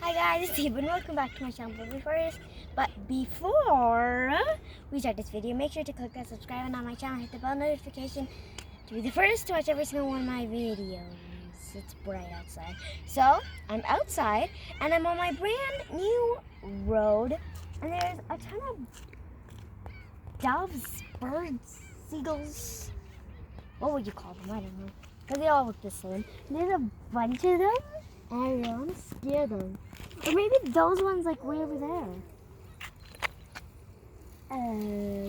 Hi guys, it's Steve and welcome back to my channel. But before we start this video, make sure to click that subscribe button on my channel, hit the bell notification to be the first to watch every single one of my videos. It's bright outside. So, I'm outside and I'm on my brand new road and there's a ton of doves, birds, seagulls. What would you call them? I don't know. Because they all look the same. And there's a bunch of them. And I want to scare them. Or maybe those ones like way over there. I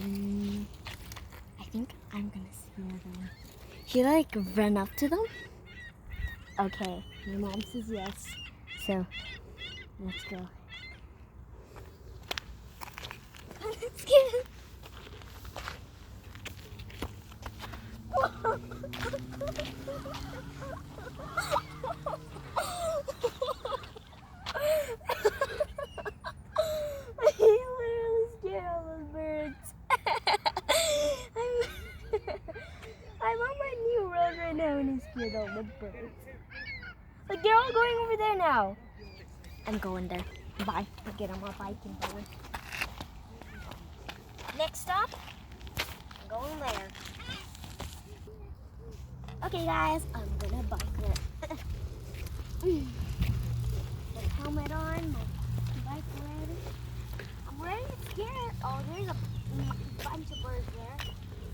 think I'm gonna scare them. Should I like run up to them? Okay, my mom says yes. So, let's go. Let's get I'm on my new road right now and I scared all the birds. Like they're all going over there now. I'm going there. Bye. I'll get on my bike and go. Next stop, I'm going there. Okay guys, I'm gonna bike there. My helmet on, my bike ready. I'm ready to scare it. Oh, there's a bunch of birds there.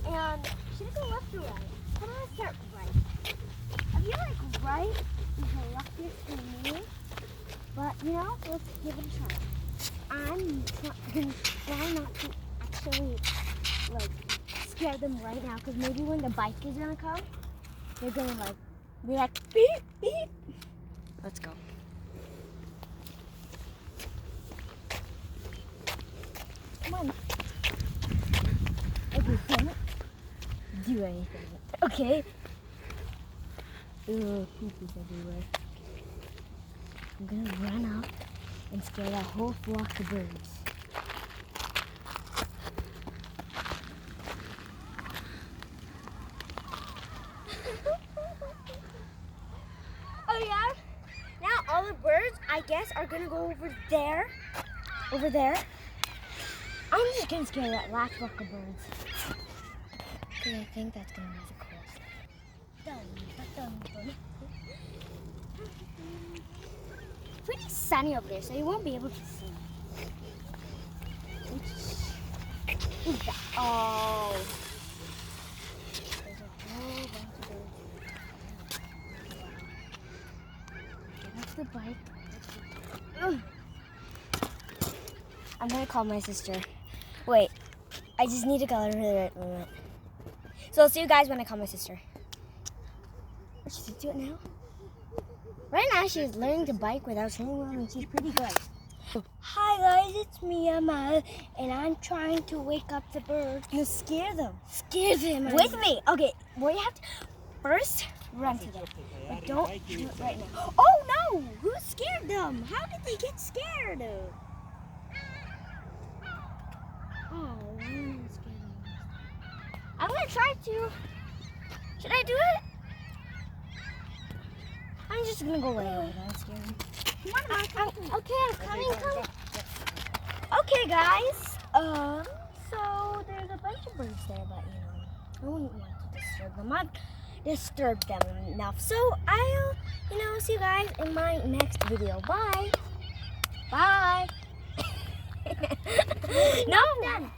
And should I go left or right? I'm gonna start right. I feel like right is the luckiest for me. But you know, let's give it a try. I'm gonna try not to actually like scare them right now, because maybe when the bike is gonna come, they're gonna like be like beep beep. Let's go. Come on. Okay, can't do anything. Okay. Ugh, poop is everywhere. I'm gonna run up and scare that whole flock of birds. Oh yeah? Now all the birds, I guess, are gonna go over there. Over there. I'm just gonna scare that last flock of birds. Okay, I think that's gonna be the coolest. It's pretty sunny over there, so you won't be able to see. Who's that? Oh. There's a whole bunch of birds. Get off the bike. Ugh. I'm gonna call my sister. Wait, I just need to call her for the right moment. So I'll see you guys when I call my sister. Should she do it now? Right now she's learning to bike without steering wheel and she's pretty good. Hi guys, it's me, Emma, and I'm trying to wake up the birds. You scare them. Scare them. With me. Okay, well you have to first run to them. But don't do it right now. Oh no! Who scared them? How did they get scared? Oh, I'm scared. I'm gonna try to. Should I do it? I'm just gonna go right over there and scare him. Okay, I'm coming. Okay, guys. So there's a bunch of birds there, but I wouldn't want to disturb them. I've disturbed them enough. So I'll, see you guys in my next video. Bye. Bye. No, I'm done.